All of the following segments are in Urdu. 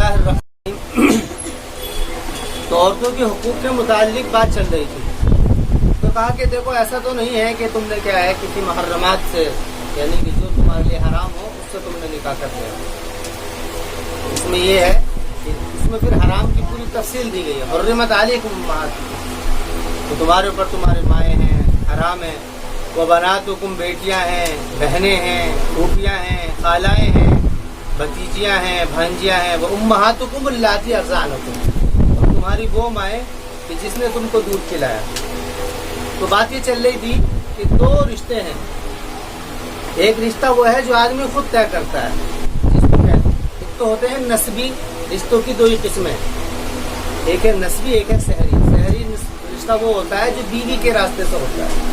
اللہ الرحمن۔ تو عورتوں کے حقوق کے متعلق بات چل رہی تھی، تو کہا کہ دیکھو ایسا تو نہیں ہے کہ تم نے کیا ہے کسی محرمات سے، یعنی کہ جو تمہارے لیے حرام ہو اس سے تم نے نکاح کر لیا۔ اس میں یہ ہے کہ اس میں پھر حرام کی پوری تفصیل دی گئی ہے، حرمت علیکم امہاتکم، تو تمہارے اوپر تمہارے مائیں ہیں، حرام ہیں، وبناتکم بیٹیاں ہیں، بہنیں ہیں، پھوپھیاں ہیں، خالائیں ہیں، بھتیجیاں ہیں، بھانجیاں ہیں، وامہاتکم اللاتی ارضعنکم، اور تمہاری وہ مائیں کہ جس نے تم کو دودھ پلایا۔ تو بات یہ چل رہی تھی کہ دو رشتے ہیں، ایک رشتہ وہ ہے جو آدمی خود طے کرتا ہے، جس کو کہتے ہیں، ایک تو ہوتے ہیں نسبی رشتوں کی دو ہی قسمیں، ایک ہے نسبی، ایک ہے سحری۔ سحری رشتہ وہ ہوتا ہے جو بیوی کے راستے سے ہوتا ہے،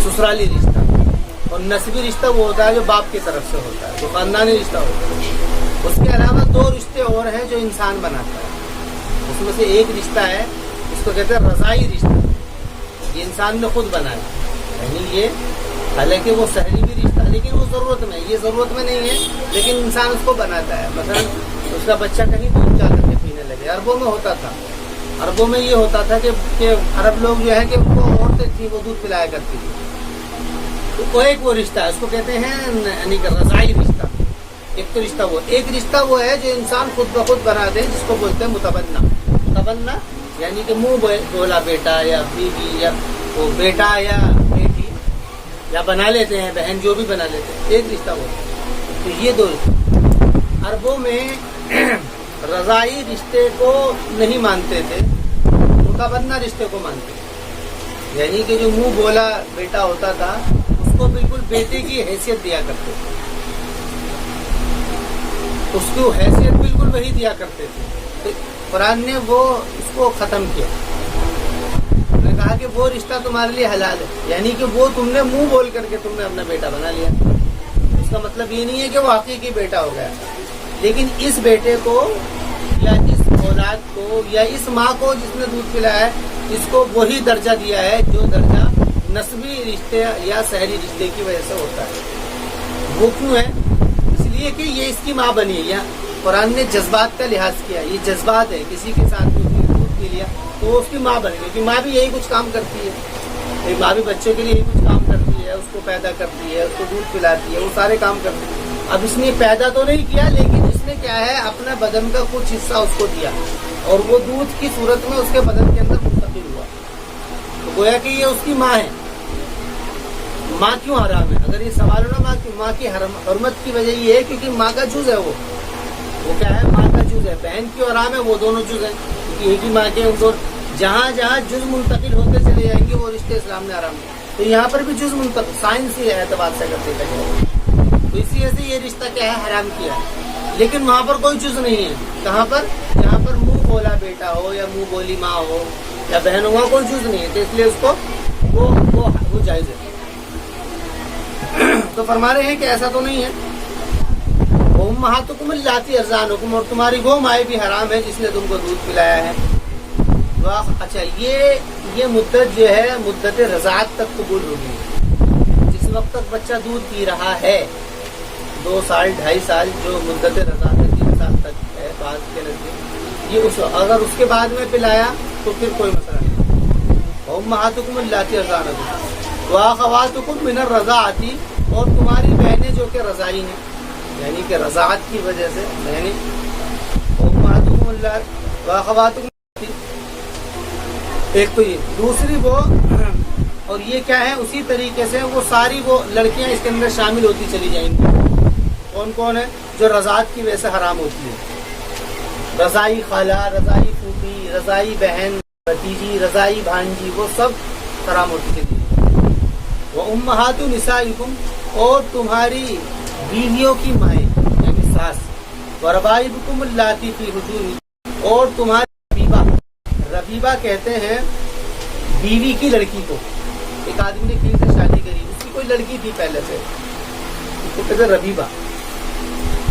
سسرالی رشتہ، اور نسبی رشتہ وہ ہوتا ہے جو باپ کی طرف سے ہوتا ہے، جو خاندانی رشتہ ہوتا ہے۔ اس کے علاوہ دو رشتے اور ہیں جو انسان بناتا ہے، اس میں سے ایک رشتہ ہے اس کو کہتے ہیں رضائی رشتہ، یہ انسان نے خود بنایا، یعنی یہ حالانکہ وہ سحری بھی رشتہ لیکن وہ ضرورت میں، یہ ضرورت میں نہیں ہے لیکن انسان اس کو بناتا ہے۔ مثلا اس کا بچہ کہیں دودھ جا کر کے پینے لگے، عربوں میں ہوتا تھا، عربوں میں یہ ہوتا تھا کہ عرب لوگ جو ہے کہ ان کو عورتیں تھیں وہ دودھ پلایا کرتی تھی، تو وہ ایک وہ رشتہ ہے، اس کو کہتے ہیں یعنی کہ رضائی رشتہ۔ ایک تو رشتہ وہ ہے جو انسان خود بخود بنا دے، جس کو بولتے ہیں متبنہ۔ متبنہ یعنی کہ منہ بولا بیٹا یا بیوی یا وہ بیٹا یا بیٹی یا بنا لیتے ہیں بہن، جو بھی بنا لیتے ہیں، ایک رشتہ وہ ہے۔ تو یہ دو رشتے عربوں میں رضائی رشتے کو نہیں مانتے تھے، متبنہ رشتے کو مانتے تھے، یعنی کہ جو منہ بولا بیٹا ہوتا تھا اس کو بالکل بیٹے کی حیثیت دیا کرتے تھے، اس کو حیثیت بالکل وہی دیا کرتے تھے۔ قرآن نے وہ اس کو ختم کیا، انہوں نے کہا کہ وہ رشتہ تمہارے لیے حلال ہے، یعنی کہ وہ تم نے منہ بول کر کے تم نے اپنا بیٹا بنا لیا۔ اس کا مطلب یہ نہیں ہے کہ وہ حقیقی بیٹا ہو گیا، لیکن اس بیٹے کو یا اس اولاد کو یا اس ماں کو جس نے دودھ پلایا ہے، اس کو وہی درجہ دیا ہے جو درجہ نسبی رشتے یا سحری رشتے کی وجہ سے ہوتا ہے۔ وہ کیوں ہے؟ اس لیے کہ یہ اس کی ماں بنی ہے، یا قرآن نے جذبات کا لحاظ کیا، یہ جذبات ہے، کسی کے ساتھ دودھ پی لیا تو وہ اس کی ماں بنے گی، کیونکہ ماں بھی یہی کچھ کام کرتی ہے، ایک ماں بھی بچوں کے لیے یہی کچھ کام کرتی ہے، اس کو پیدا کرتی ہے، اس کو دودھ پلاتی ہے، وہ سارے کام کرتی ہے۔ اب اس نے پیدا تو نہیں کیا لیکن اس نے کیا ہے اپنا بدن کا کچھ حصہ اس کو دیا، اور وہ دودھ کی صورت میں اس کے بدن کے اندر منتقل ہوا، تو گویا کہ یہ اس کی ماں ہے۔ ماں کیوں حرام ہے؟ اگر یہ سوال ہو نا ماں کی حرمت کی وجہ یہ ہے کیونکہ ماں کا جز ہے، وہ کیا ہے؟ ماں کا جز ہے۔ بہن کیوں حرام ہے؟ وہ دونوں جز ہیں، کیونکہ ایک ہی ماں کے جہاں جہاں جز منتقل ہوتے چلے جائیں گے وہ رشتے اسلام نے حرام ہے، تو یہاں پر بھی جز منتقل سائنسی اعتبار سے اگر دیکھا جائے تو اسی وجہ سے یہ رشتہ کیا ہے؟ حرام کیا ہے، لیکن وہاں پر کوئی جز نہیں ہے۔ کہاں پر؟ جہاں پر منہ بولا بیٹا ہو یا منہ بولی ماں ہو یا بہن ہو، وہاں کوئی جز نہیں ہے، تو اس لیے اس کو وہ جائز ہے۔ تو فرما رہے ہیں کہ ایسا تو نہیں ہے، امہاتکم اللاتی ارضعنکم، اور تمہاری وہ مائیں بھی حرام ہے جس نے تم کو دودھ پلایا ہے۔ اچھا، یہ مدت جو ہے مدت رضاعت تک قبول ہوگی، جس وقت تک بچہ دودھ پی رہا ہے، 2 سال 2.5 سال جو مدت رضاعت ہے، 3 سال تک ہے بعض کے نزدیک، یہ اگر اس کے بعد میں پلایا تو پھر کوئی مسئلہ نہیں۔ امہاتکم اللاتی ارضعنکم واخواتکم من الرضاعۃ، اور تمہاری بہنیں جو کہ رضائی ہیں، یعنی کہ رضاعت کی وجہ سے بہنیں، امہاتکم اللاتی واخواتکم، ایک تو یہ، دوسری وہ، اور یہ کیا ہے اسی طریقے سے وہ ساری وہ لڑکیاں اس کے اندر شامل ہوتی چلی جائیں گی۔ کون کون ہے؟ جو رضاعت کی وجہ سے حرام ہوتی ہے، رضائی خالہ، رضائی پھوپھی، رضائی بہن، بھتیجی، رضائی بھانجی، وہ سب حرام ہوتی چلی جائیں گی۔ وَأُمَّهَاتُ نِسَائِكُمْ، اور تمہاری بیویوں کی مائیں یعنی ساس، وَرَبَائِبُكُمُ اللَّاتِي فِي حُجُورِكُمْ، اور تمہاری ربیبہ، ربیبہ کہتے ہیں بیوی کی لڑکی کو، ایک آدمی نے کسی سے شادی کری، اس کی کوئی لڑکی تھی پہلے سے، اس کو کہتے ہیں ربیبہ،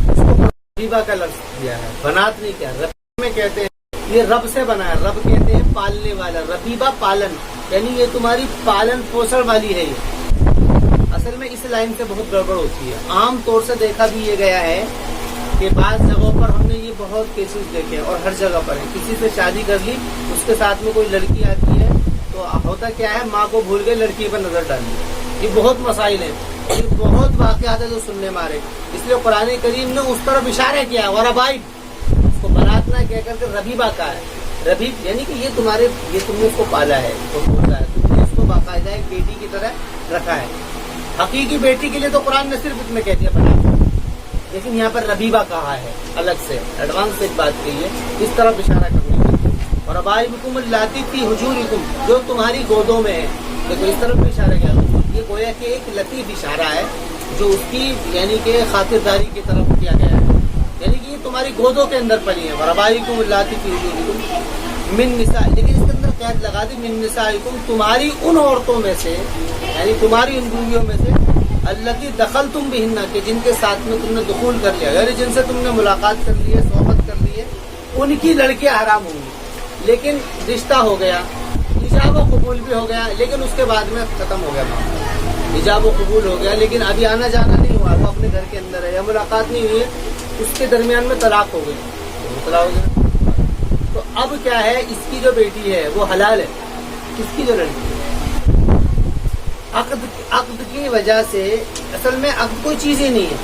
اس کو ربیبہ کا لفظ دیا ہے، بنات نہیں کیا، ربیبہ میں کہتے ہیں یہ رب سے بنا ہے، رب کہتے ہیں پالنے والا، ربیبہ پالن، یعنی یہ تمہاری پالن پوسن والی ہے۔ یہ اصل میں اس لائن سے بہت گڑبڑ ہوتی ہے، عام طور سے دیکھا بھی یہ گیا ہے کہ بعض جگہوں پر ہم نے یہ بہت کیسز دیکھے اور ہر جگہ پر ہے، کسی سے شادی کر لی، اس کے ساتھ میں کوئی لڑکی آتی ہے تو ہوتا کیا ہے، ماں کو بھول کے لڑکی پر نظر ڈالی. یہ بہت مسائل ہیں، یہ بہت واقعات ہیں جو سننے میں آ رہے. اس لیے قرآن کریم نے اس طرف اشارہ کیا ہے، اور ابائب اس کو بنات نہ کہہ کر کے ربیبہ کہا ہے. ربیب یعنی کہ یہ تم نے اس کو پالا ہے، تو بولتا ہے تم نے اس کو باقاعدہ ایک بیٹی کی طرح رکھا ہے. حقیقی بیٹی کے لیے تو قرآن نے صرف اتنا کہہ دیا بنا، لیکن یہاں پر ربیبہ کہا ہے، الگ سے ایڈوانس سے بات کہی ہے، اس طرف اشارہ کرنے کی. اور ابائبکم اللاتی فی حجورکم، جو تمہاری گودوں میں ہے. دیکھو اس طرف بھی اشارہ کیا، یہ گویا کہ ایک لطیف اشارہ ہے جو اس کی یعنی کہ خاطرداری کی طرف کیا گیا ہے، یعنی کہ یہ تمہاری گودوں کے اندر پلی ہے. اور ابائبکم اللاتی فی حجورکم من نساء، لیکن اس کے اندر قید لگا دی، من نسائکم، تمہاری ان عورتوں میں سے، یعنی تمہاری ان بیویوں میں سے، التی دخلتم بہن، کہ جن کے ساتھ میں تم نے دخول کر لیا، یعنی جن سے تم نے ملاقات کر لی ہے، صحبت کر لی ہے، ان کی لڑکیاں حرام ہوں گی. لیکن رشتہ ہو گیا، ایجاب و قبول بھی ہو گیا، لیکن اس کے بعد میں ختم ہو گیا معاملہ. ایجاب و قبول ہو گیا لیکن ابھی آنا جانا نہیں ہوا، وہ اپنے گھر کے اندر ہے، یا ملاقات نہیں ہوئی ہے، اس کے درمیان میں طلاق ہو گئی، طلاق ہو گیا. تو اب کیا ہے، اس کی جو بیٹی ہے وہ حلال ہے، اس کی جو لڑکی ہے. عقد کی وجہ سے، اصل میں عقد کوئی چیز ہی نہیں ہے،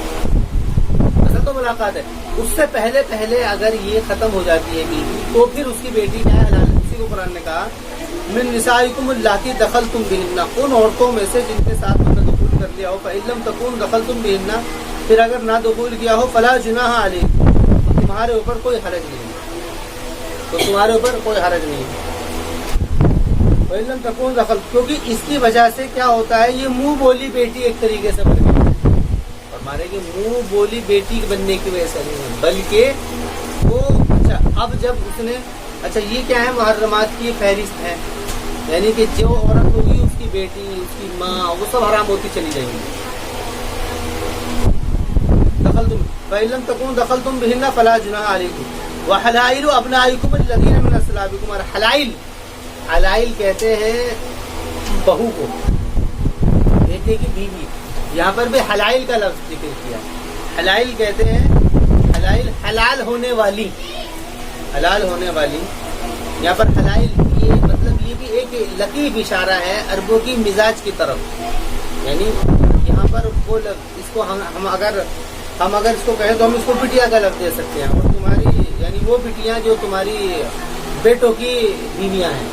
اصل تو ملاقات ہے. اس سے پہلے اگر یہ ختم ہو جاتی ہے بیوی، تو پھر اس کی بیٹی کیا ہے، حلال ہے. اسی کو قرآن نے کہا من نسائکم اللاتی دخلتم بہن، ان عورتوں میں سے جن کے ساتھ تم نے دخول کر لیا ہو. فإن لم تکون دخلتم بہن، پھر اگر نہ دخول کیا ہو، فلا جناح علیکم، تو تمہارے اوپر کوئی حرج نہیں ہے، تو تمہارے اوپر کوئی حرج نہیں ہے. فإن لم تکون دخل، کیونکہ اس کی وجہ سے کیا ہوتا ہے، یہ منہ بولی بیٹی ایک طریقے سے بن گئی. اور ہمارے کی منہ بولی بیٹی بننے کی وجہ سے نہیں ہے، بلکہ وہ اب جب اس نے یہ کیا ہے، محرمات کی فہرست ہے، یعنی کہ جو عورت ہوگی اس کی بیٹی، اس کی ماں، وہ سب حرام ہوتی چلی جائیں گی. دخلتم فإن لم تكون دخلتم بهن فلا جناح عليكم وحلائل ابنائكم الذين من اصلابكم. اور حلائل کہتے ہیں بہو کو، بیٹے کی بیوی. یہاں پر بھی حلائل کا لفظ ذکر کیا. حلائل کہتے ہیں حلائل، حلال ہونے والی، حلال ہونے والی. یہاں پر حلائل یہ مطلب یہ بھی ایک لطیف اشارہ ہے عربوں کی مزاج کی طرف. یعنی یہاں پر وہ اس کو ہم اگر اس کو کہیں تو ہم اس کو بٹیا کا لفظ دے سکتے ہیں. اور تمہاری یعنی وہ بٹیاں جو تمہاری بیٹوں کی بیویاں ہیں.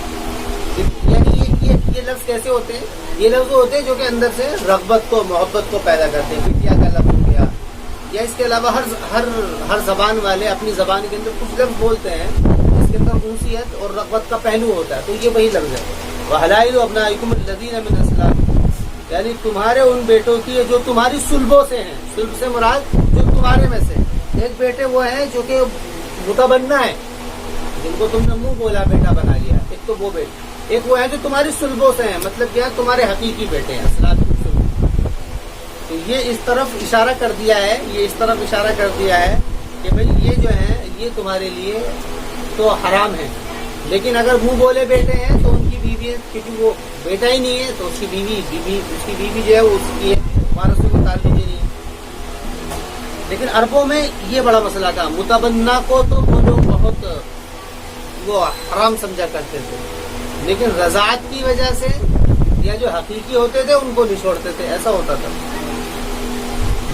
یعنی یہ لفظ کیسے ہوتے ہیں، یہ لفظ ہوتے ہیں جو کہ اندر سے رغبت کو، محبت کو پیدا کرتے ہیں. بٹیا کا لفظ ہو گیا، یا اس کے علاوہ ہر زبان والے اپنی زبان کے اندر کچھ لفظ بولتے ہیں جس کے اندر انسیت اور رغبت کا پہلو ہوتا ہے. تو یہ وہی لفظ ہے. وحلائل ابنائکم الذین من اصلابکم، یعنی تمہارے ان بیٹوں کی جو تمہاری صلبوں سے ہیں. صلب سے مراد جو تمہارے میں سے. ایک بیٹے وہ ہیں جو کہ متبنہ ہے، جن کو تم نے منہ بولا بیٹا بنا لیا، ایک تو وہ بیٹے. ایک وہ ہے جو تمہاری صلبوں سے ہیں، مطلب کیا، تمہارے حقیقی بیٹے ہیں، اصلابکم صلب. تو یہ اس طرف اشارہ کر دیا ہے، یہ اس طرف اشارہ کر دیا ہے کہ بھئی یہ جو ہیں یہ تمہارے لیے تو حرام ہے. لیکن اگر منہ بولے بیٹے ہیں تو ان کی بیوی، کیونکہ وہ بیٹا ہی نہیں ہے تو اس کی بیوی جو ہے وہ اس کی ہے، ہمارا اس کو تعلق نہیں ہے. لیکن عربوں میں یہ بڑا مسئلہ تھا. متبنہ کو تو وہ لوگ بہت وہ حرام سمجھا کرتے تھے، لیکن رضاعت کی وجہ سے یا جو حقیقی ہوتے تھے ان کو نہیں چھوڑتے تھے. ایسا ہوتا تھا.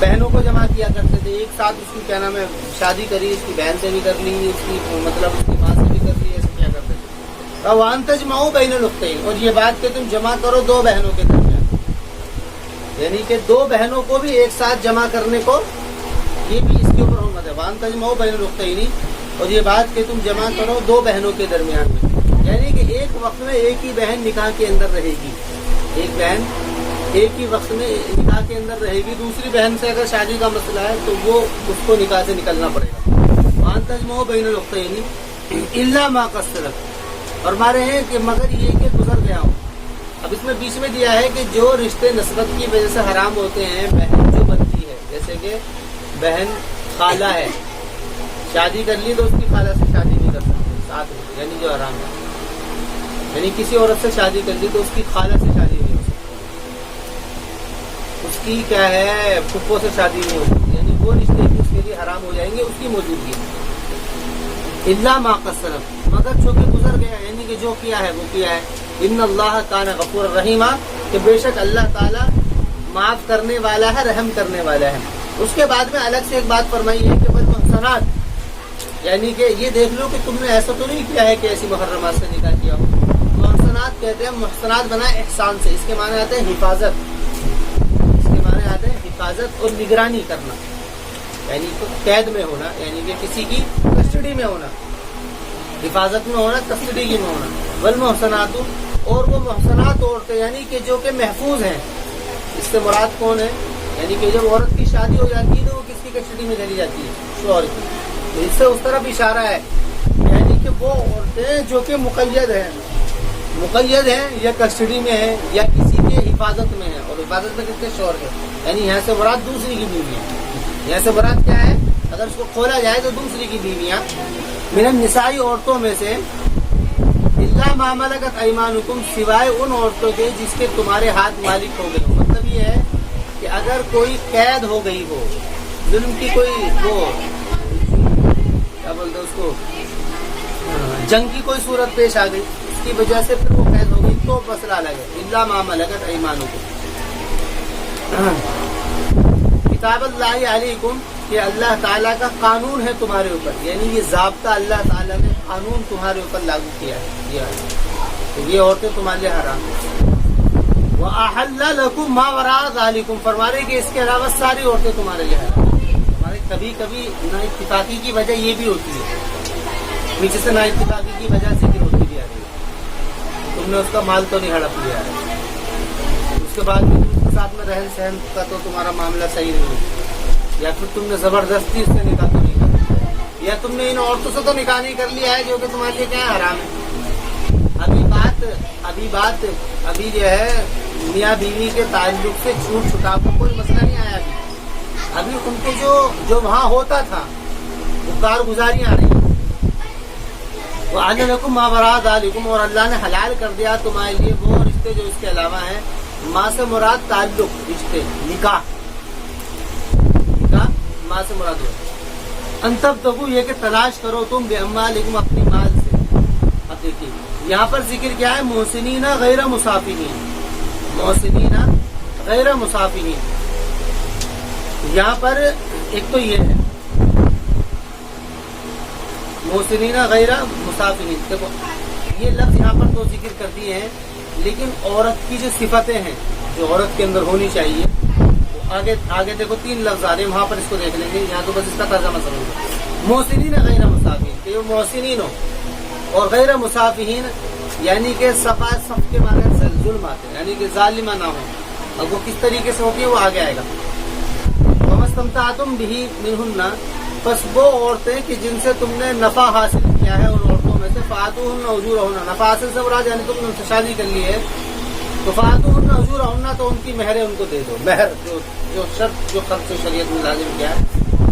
بہنوں کو جمع کیا کرتے تھے ایک ساتھ. اس کی کیا نام ہے، شادی کری، اس کی بہن سے بھی کر لی، اس کی مطلب اس کی ماں سے بھی کر لی، ایسا کیا کرتے تھے. وَأَن تَجْمَعُوا بَيْنَ الْأُخْتَيْنِ، اور یہ بات کہ تم جمع کرو دو بہنوں کے درمیان، یعنی کہ دو بہنوں کو بھی ایک ساتھ جمع کرنے کو، یہ بھی اس کے اوپر حرمت ہے. وَأَن تَجْمَعُوا بَيْنَ الْأُخْتَيْنِ، اور یہ بات کہ تم جمع کرو دو بہنوں کے درمیان میں، یعنی کہ ایک وقت میں ایک ہی بہن نکاح کے اندر رہے گی. ایک بہن ایک ہی وقت میں نکاح کے اندر رہے گی. دوسری بہن سے اگر شادی کا مسئلہ ہے تو وہ اس کو نکاح سے نکلنا پڑے گا. وَأَن تَجْمَعُوا بَيْنَ الْأُخْتَيْنِ إِلَّا مَا قَدْ سَلَفَ، اور ہمارے ہیں کہ مگر یہ کہ گزر گیا ہو. اب اس میں بیچ میں دیا ہے کہ جو رشتے نسبت کی وجہ سے حرام ہوتے ہیں، بہن جو بنتی ہے، جیسے کہ بہن خالہ ہے، شادی کر لی تو اس کی خالہ سے شادی نہیں کر سکتے ساتھ میں، یعنی جو حرام ہے. یعنی کسی عورت سے شادی کر لی تو اس کی خالہ سے شادی نہیں ہو سکتی، اس کی کیا ہے پھپھو سے شادی نہیں ہو سکتی، یعنی وہ رشتے بھی اس کے لیے حرام ہو جائیں گے اس کی موجودگی میں. الا ما قد سلف، مگر جو کہ گزر گیا، یعنی کہ جو کیا ہے وہ کیا ہے. ان اللہ کان غفور رحیم، کہ بے شک اللہ تعالیٰ معاف کرنے والا ہے، رحم کرنے والا ہے. اس کے بعد میں الگ سے ایک بات فرمائی ہے کہ والمحصنات، یعنی کہ یہ دیکھ لو کہ تم نے ایسا تو نہیں کیا ہے کہ ایسی محرمات سے نکاح کیا ہو. محصنات کہتے ہیں، محصنات بنا احسان سے، اس کے معنی آتے ہیں حفاظت، اس کے معنی آتے ہیں حفاظت اور نگرانی کرنا، یعنی تو قید میں ہونا، یعنی کہ کسی کی کسٹڈی میں ہونا، حفاظت میں ہونا، کسٹڈی کی میں ہونا. والمحصنات، اور وہ محصنات عورتیں یعنی کہ جو کہ محفوظ ہیں. اس سے مراد کون ہے؟ یعنی کہ جب عورت کی شادی ہو جاتی ہے تو وہ کس کی کسٹڈی میں چلی جاتی ہے؟ شوہر کی. تو اس سے اس طرف اشارہ ہے، یعنی کہ وہ عورتیں جو کہ مقید ہیں یا کسٹڈی میں ہیں یا کسی کے حفاظت میں ہیں، اور حفاظت میں کس کے؟ شوہر کے. یعنی یہاں سے مراد دوسری کی بیویاں، یہاں سے مراد کیا ہے؟ اگر اس کو کھولا جائے تو دوسری کی بیویاں. من النساء، عورتوں میں سے، الا ما ملکت ایمانکم، سوائے ان عورتوں کے جس کے تمہارے ہاتھ مالک ہو گئے ہو. مطلب یہ ہے کہ اگر کوئی قید ہو گئی ہو، ظلم کی کوئی وہ کیا بولتے اس کو، جنگ کی کوئی صورت پیش آ گئی، اس کی وجہ سے پھر وہ قید ہو گئی تو مسئلہ الگ ہے. الا ما ملکت ایمانکم. کتاب اللہ علیکم، کہ اللہ تعالیٰ کا قانون ہے تمہارے اوپر، یعنی یہ ضابطہ اللہ تعالیٰ نے قانون تمہارے اوپر لاگو کیا ہے. یہ عورتیں تمہارے لیے حرام ہیں. وَأَحَلَّ لَكُمْ مَا وَرَاءَ ذَلِكُمْ، فرما رہے کہ اس کے علاوہ ساری عورتیں تمہارے لیے حرام ہیں. ہمارے کبھی کبھی نا اتفاقی کی وجہ یہ بھی ہوتی ہے، پیچھے سے نا اتفاقی کی وجہ ذکر ہوتی بھی آ رہی ہے. تم نے اس کا مال تو نہیں ہڑپ لیا ہے، اس کے بعد بھی اس کے ساتھ میں رہن سہن کا تو تمہارا معاملہ صحیح نہیں ہے، یا پھر تم نے زبردستی اس سے نکاح تو نہیں کر لیا، یا تم نے ان عورتوں سے تو نکاح نہیں کر لیا ہے جو کہ تمہارے لیے کیا ہے؟ حرام ہے. ابھی جو ہے میاں بیوی کے تعلق سے چھوٹ چھٹا کو کوئی مسئلہ نہیں آیا. ابھی ان کے جو وہاں ہوتا تھا وہ کارگزاریاں آ رہی ہیں. وَأَحَلَّ لَكُمْ مَا وَرَاءَ ذَلِكُمْ، اور اللہ نے حلال کر دیا تمہارے لیے وہ رشتے جو اس کے علاوہ ہیں. ماں سے مراد تعلق، رشتے، نکاح ماں سے مراد ہو. ان تبتغوا، یہ کہ تلاش کرو تم بِأَمْوَالِكُمْ، اپنی مال سے. اب دیکھیے یہاں پر ذکر کیا ہے؟ محسنین غیر مسافرین، محسنین غیر مسافرین. یہاں پر ایک تو یہ ہے محسنین غیر مسافرین. دیکھو یہ لفظ یہاں پر تو ذکر کر دیے ہیں، لیکن عورت کی جو صفتیں ہیں جو عورت کے اندر ہونی چاہیے، آگے دیکھو 3 لفظ آ رہے ہیں، وہاں پر اس کو دیکھ لیں گے. یہاں تو بس اس کا ترجمہ سمجھو. محسنین غیر مسافرین، کہ وہ محسنین ہو، اور غیر مسافرین یعنی کہ صفا صف کے معنی ظلم آتے ہیں، یعنی کہ ظالمہ نہ ہو. اور وہ کس طریقے سے ہوتی ہے وہ آگے آئے گا. وَمَسْتَمْتَعْتُمْ بِهِ مِنْهُنَّ، پس وہ عورتیں کہ جن سے تم نے نفع حاصل کیا ہے ان عورتوں میں سے، فَآتُوهُنَّ أُجُورَهُنَّ، نفع حاصل سے مراد یعنی تم نے ان سے شادی کر لی ہے تو فَآتُوهُنَّ أُجُورَهُنَّ، تو ان کی مہریں ان کو دے دو. مہر جو شرط جو خرچ شریعت میں لازم کیا ہے،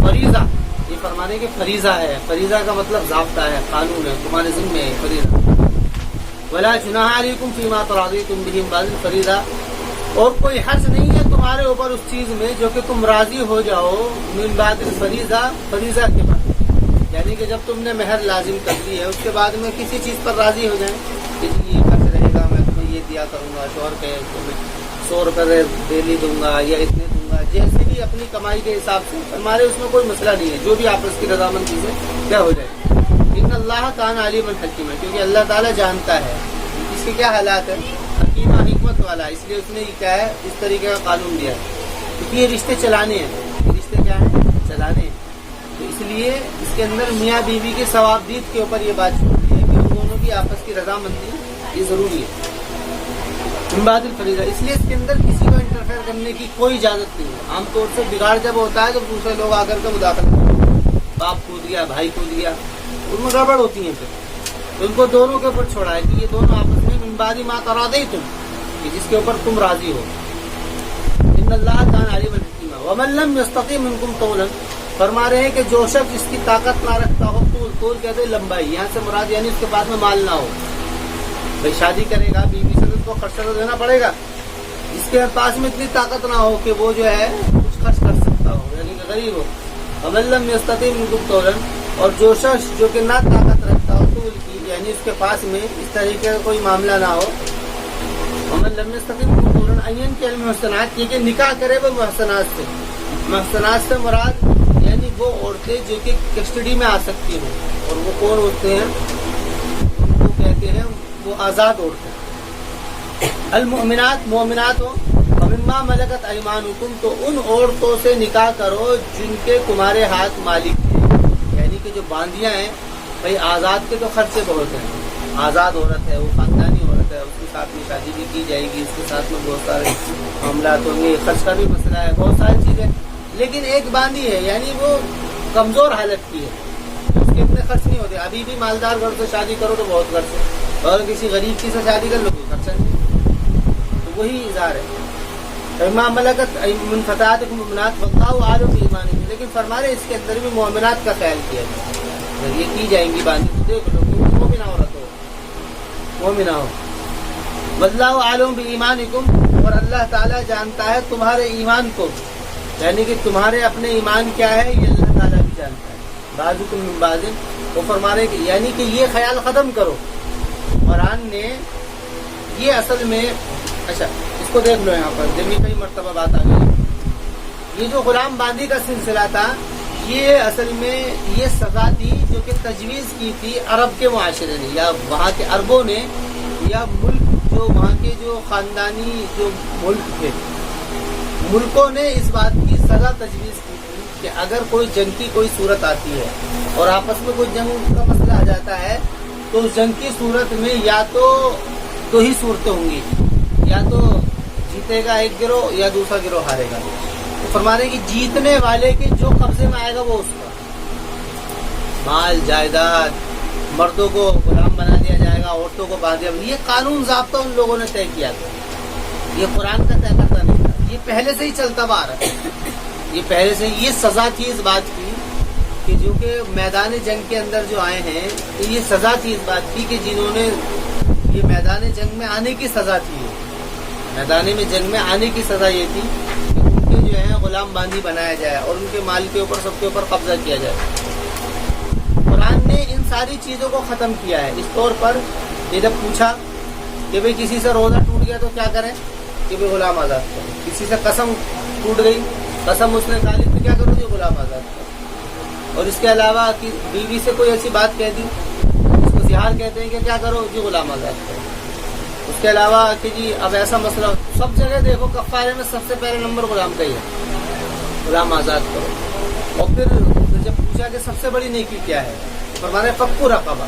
فریضہ. یہ فرمانے کہ فریضہ ہے، فریضہ کا مطلب ضابطہ ہے، قانون ہے، تمہارے ذمہ ہے فریضہ. وَلَا جُنَاحَ عَلَيْكُمْ فِي مَا تَرَاضَيْتُمْ بِهِ مِنْ بَعْدِ الْفَرِيضَةِ، اور کوئی حرج نہیں ہے تمہارے اوپر اس چیز میں جو کہ تم راضی ہو جاؤ من بعد الفریضہ، فریضہ کے بعد. یعنی کہ جب تم نے مہر لازم کر لی ہے اس کے بعد میں کسی چیز پر راضی ہو جائیں کہ جی یہ خرچ رہے گا، میں تمہیں یہ دیا کروں گا، شوہر کے تمہیں 100 روپے ڈیلی دوں گا یا اتنے دوں گا، جیسے بھی اپنی کمائی کے حساب سے. ہمارے اس میں کوئی مسئلہ نہیں ہے، جو بھی آپس کی رضامندی سے کیا ہو جائے. ان اللہ کان علیما حکیما، کیونکہ اللہ تعالیٰ جانتا ہے اس کے کیا حالات ہیں، حکیمہ حکمت والا. اس لیے اس نے یہ کیا ہے اس طریقے کا قانون دیا ہے، کیونکہ یہ رشتے چلانے ہیں. یہ رشتے کیا ہیں؟ چلانے ہیں. تو اس لیے اس کے اندر میاں بیوی کے ثوابدید کے اوپر یہ بات چھوڑتی ہے کہ ان دونوں کی آپس کی رضامندی یہ ضروری ہے من بعد الفریضہ. اس لیے اس کے اندر کسی کو انٹرفیئر کرنے کی کوئی اجازت نہیں ہے. عام طور سے بگاڑ جب ہوتا ہے جب دوسرے لوگ آ کر کے مداخلت کرتے ہیں، باپ کود گیا، بھائی کود گیا، ان میں گڑبڑ ہوتی ہیں. پھر ان کو دونوں کے اوپر چھوڑا ہے کہ یہ دونوں آپس میں من بعد ما تراضیتم، کہ جس کے اوپر تم راضی ہو. ان اللہ کان علیما حکیما. ومن لم یستطع منکم طولا، فرما رہے ہیں کہ جو شخص جس کی طاقت نہ رکھتا ہو، طول کہتے ہیں لمبائی، یہاں سے مراد یعنی اس کے پاس میں مال نہ ہو. بھائی شادی کرے گا بیوی سے تو اس کو خرچہ تو دینا پڑے گا. جس کے پاس میں اتنی طاقت نہ ہو کہ وہ جو ہے کچھ خرچ کر سکتا ہو، یعنی کہ غریب ہو، ومن لم یستطع منکم طولا، اور جو شخص جو کہ نہ طاقت رکھتا ہو طول کی، یعنی اس کے پاس میں اس طریقے کا کوئی معاملہ نہ ہو، ومن لم یستطع منکم طولا ان ينكح المحصنات، یہ کہ نکاح کرے وہ محصنات سے. محصنات سے مراد یعنی وہ عورتیں جو کہ کسٹڈی میں آ سکتی ہوں، اور وہ کون ہوتے ہیں؟ ان کو کہتے ہیں وہ آزاد عورتیں. المؤمنات، مومنات ہو. ومما ملکت ایمانکم، تو ان عورتوں سے نکاح کرو جن کے تمہارے ہاتھ مالک ہیں، یعنی کہ جو باندیاں ہیں. بھائی آزاد کے تو خرچے بہت ہیں. آزاد عورت ہے، وہ خاندانی عورت ہے، اس کے ساتھ میں شادی بھی کی جائے گی، اس کے ساتھ میں بہت سارے معاملات ہوں گے، خرچ کا بھی مسئلہ ہے، بہت ساری چیزیں. لیکن ایک باندی ہے یعنی وہ کمزور حالت کی ہے، اس کے اتنے خرچ نہیں ہوتے. ابھی بھی مالدار گھر سے شادی کرو تو بہت خرچ ہے، اور کسی غریب کی سے شادی کر لو کوئی خرچہ نہیں. تو وہی اظہار ہے. فَإِمَّا مَلَكَتْ أَيْمَانُكُمْ مُؤْمِنَاتٌ وَاللَّهُ أَعْلَمُ بِإِيمَانِكُمْ، لیکن فرما رہے اس کے اندر بھی مومنات کا خیال کیا جائے. اگر یہ کی جائیں گی باندھی تو دیکھ لو کہ مومنہ عورت ہو، مومنہ ہو. وَاللَّهُ أَعْلَمُ بِإِيمَانِكُمْ، اور اللہ تعالیٰ جانتا ہے تمہارے ایمان کو، یعنی کہ تمہارے اپنے ایمان کیا ہے یہ اللہ تعالیٰ بھی جانتا ہے. بعضکم من بعض، وہ فرما رہے کہ یعنی کہ یہ خیال ختم کرو. قرآن نے یہ اصل میں اچھا اس کو دیکھ لو، یہاں پر جب یہ کئی مرتبہ بات آ گئی. یہ جو غلام باندھی کا سلسلہ تھا، یہ اصل میں یہ سزا تھی جو کہ تجویز کی تھی عرب کے معاشرے نے، یا وہاں کے عربوں نے، یا ملک جو وہاں کے جو خاندانی جو ملک تھے، ملکوں نے اس بات کی سزا تجویز کی تھی کہ اگر کوئی جنگ کی کوئی صورت آتی ہے اور آپس میں کوئی جنگ کا مسئلہ آ جاتا ہے، تو اس جنگ کی صورت میں یا تو دو ہی صورتیں ہوں گی، یا تو جیتے گا ایک گروہ یا دوسرا گروہ ہارے گا. تو فرما رہے کہ جیتنے والے کے جو قبضے میں آئے گا وہ اس کا مال جائیداد، مردوں کو غلام بنا دیا جائے گا، عورتوں کو باندھ دیا. یہ قانون ضابطہ ان لوگوں نے طے کیا تھا، یہ قرآن کا طے کرتا نہیں تھا، یہ پہلے سے ہی چلتا آ رہا ہے. یہ پہلے سے یہ سزا تھی اس بات کی کہ جو کہ میدان جنگ کے اندر جو آئے ہیں، یہ سزا تھی اس بات کی کہ جنہوں نے یہ میدان جنگ میں آنے کی سزا تھی، میدان میں جنگ میں آنے کی سزا یہ تھی کہ ان کے جو ہے غلام باندھی بنایا جائے اور ان کے مال کے اوپر سب کے اوپر قبضہ کیا جائے. قرآن نے ان ساری چیزوں کو ختم کیا ہے. اس طور پر یہ جب پوچھا کہ بھئی کسی سے روزہ ٹوٹ گیا تو کیا کریں، کہ بھئی غلام آزاد کریں. کسی سے قسم ٹوٹ گئی، قسم اس نے کھا لی تو کیا کرو جی غلام آزاد کریں. اور اس کے علاوہ کہ بیوی سے کوئی ایسی بات کہہ دی، اس کو زہار کہتے ہیں کہ کیا کرو جی غلام آزاد کریں. اس کے علاوہ کہ جی اب ایسا مسئلہ سب جگہ دیکھو کفارے میں سب سے پہلے نمبر غلام کا ہی ہے، غلام آزاد کرو. اور پھر جب پوچھا کہ سب سے بڑی نیکی کیا ہے، فرمانے فکو رقبہ،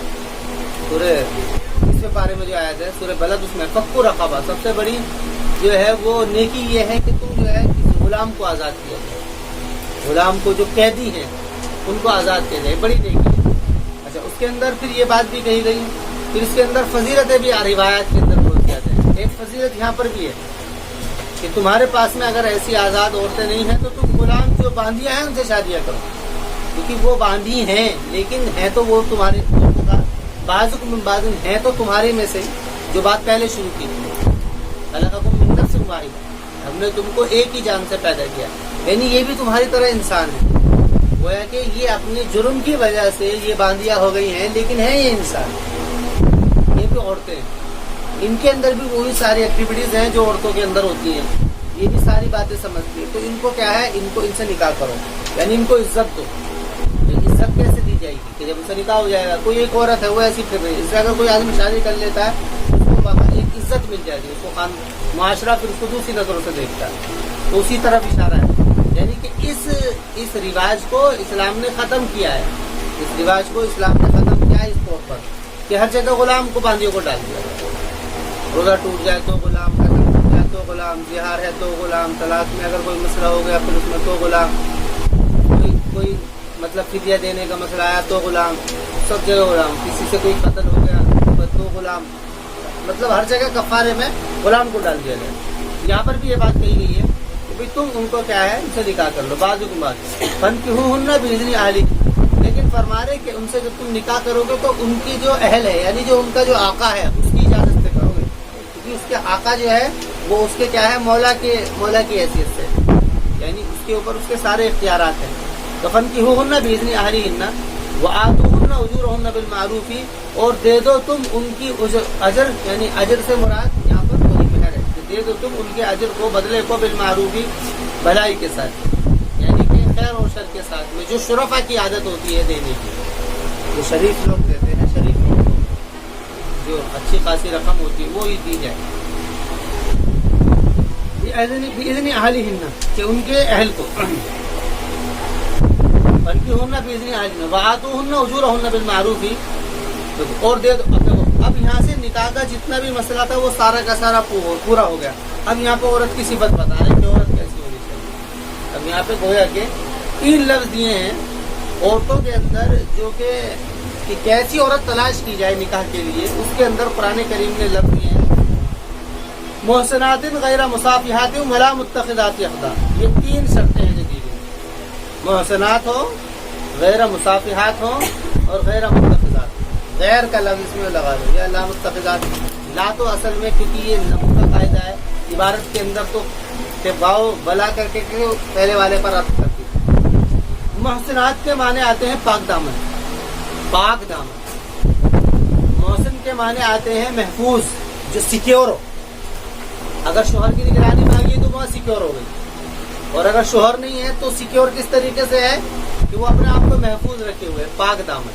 سورہ اس پارے میں جو آیت ہے سورہ بلد، اس میں فکو رقبہ سب سے بڑی جو ہے وہ نیکی یہ ہے کہ تم جو ہے کسی غلام کو آزاد کیا جائے، غلام کو جو قیدی ہیں ان کو آزاد کیا جائے، بڑی نیکی. اچھا اس کے اندر پھر یہ بات بھی کہی گئی، پھر اس کے اندر فضیلتیں بھی روایات کے اندر بہت زیادہ ہیں. ایک فضیلت یہاں پر بھی ہے کہ تمہارے پاس میں اگر ایسی آزاد عورتیں نہیں ہیں تو تم غلام جو باندیاں ہیں ان سے شادیاں کرو، کیونکہ وہ باندھی ہیں لیکن ہیں تو وہ تمہارے بعضکم من بعض ہیں تو تمہارے میں سے. جو بات پہلے شروع کی تھی، خلقکم من نفس واحدہ، ہم نے تم کو ایک ہی جان سے پیدا کیا، یعنی یہ بھی تمہاری طرح انسان ہے. گویا کہ یہ اپنے جرم کی وجہ سے یہ باندیاں ہو گئی ہیں لیکن ہیں یہ انسان، یہ بھی عورتیں ہیں، ان کے اندر بھی وہی ساری ایکٹیویٹیز ہیں جو عورتوں کے اندر ہوتی ہیں، یہ بھی ساری باتیں سمجھتی ہیں. تو ان کو کیا ہے، ان کو ان سے نکاح کرو، یعنی ان کو عزت دو. عزت کیسے دی جائے گی کہ جب ان سے نکاح ہو جائے گا، کوئی ایک عورت ہے وہ ایسی پھر رہی ہے، اس سے اگر کوئی آدمی شادی کر لیتا ہے اس کو باقاعدہ ایک عزت مل جائے گی، اس کو معاشرہ پھر اس کو دوسری نظروں سے دیکھتا ہے. تو اسی طرف اشارہ ہے، یعنی کہ اس رواج کو اسلام نے ختم کیا ہے، اس رواج کو اسلام نے ختم کیا ہے اس طور پر کہ ہر جگہ غلام کو باندھیوں کو ڈال دیا جائے. روزہ ٹوٹ جائے تو غلام، قسم ٹوٹ جائے تو غلام، زہار ہے تو غلام، طلاق میں اگر کوئی مسئلہ ہو گیا پھر اس میں تو غلام، کوئی مطلب فدیہ دینے کا مسئلہ آیا تو غلام، سب جگہ غلام. کسی سے کوئی قتل ہو گیا تو غلام، مطلب ہر جگہ کفارے میں غلام کو ڈال دیا جائے. یہاں پر بھی یہ بات کہی گئی ہے کہ بھئی تم ان کو کیا ہے ان سے نکاح کر لو، بعضکم بعض فانکحوہن بإذن اہلہن، لیکن فرما رہے کہ ان سے جب تم نکاح کرو گے تو ان کی جو اہل ہے یعنی جو ان کا جو آقا ہے اس کی اجازت سے کرو گے، کیونکہ اس کے آقا جو ہے وہ اس کے کیا ہے مولا کی حیثیت سے، یعنی اس کے اوپر اس کے سارے اختیارات ہیں. تو فَانْكِحُوهُنَّ بِإِذْنِ أَهْلِهِنَّ وَآتُوهُنَّ أُجُورَهُنَّ بِالْمَعْرُوفِ، اور دے دو تم ان کی اجر، یعنی اجر سے مراد یہاں پر وہی مہر ہے کہ دے دو تم ان کے اجر کو، بدلے کو، بالمعروفی بھلائی کے ساتھ، یعنی کہ خیر اور شر کے ساتھ میں، جو شرفا کی عادت ہوتی ہے دینے کی، جو شریف لوگ دیتے ہیں، شریف لوگ کو جو اچھی خاصی رقم ہوتی ہے وہی دی جائے، بِإِذْنِ أَهْلِهِنَّ کہ ان کے اہل کو، فَانْكِحُوهُنَّ بِإِذْنِ أَهْلِهِنَّ وَآتُوهُنَّ أُجُورَهُنَّ بِالْمَعْرُوفِ، اور دے دو۔ اب یہاں سے نکاح کا جتنا بھی مسئلہ تھا وہ سارا کا سارا پورا ہو گیا۔ اب یہاں پہ عورت کی صفت بتا رہے ہیں کہ عورت کیسی ہونی چاہیے۔ اب یہاں پہ گویا کہ 3 لفظ دیے ہیں عورتوں کے اندر، جو کہ کیسی عورت تلاش کی جائے نکاح کے لیے، اس کے اندر قرآن کریم نے لفظ دیے ہیں محسنات غیر مصافحات ولا متخذات اخدان۔ یہ 3 شرطیں ہیں جو دی گئی، محسنات ہو، غیر مصافحات ہو، اور غیر متخذات۔ غیر کا لفظ اس میں لگا دو، یا لا متخذات، لا تو اصل میں کیونکہ یہ نحو کا قاعدہ ہے عبارت کے اندر، تو واو بلا کر کے پہلے والے پر رد کرتی ہے۔ محسنات کے معنی آتے ہیں پاک دامن، پاک دامن۔ محسن کے معنی آتے ہیں محفوظ، جو سیکیور ہو۔ اگر شوہر کی نگرانی مانگی تو وہ سیکیور ہو گئی، اور اگر شوہر نہیں ہے تو سیکیور کس طریقے سے ہے کہ وہ اپنے آپ کو محفوظ رکھے ہوئے، پاک دامن۔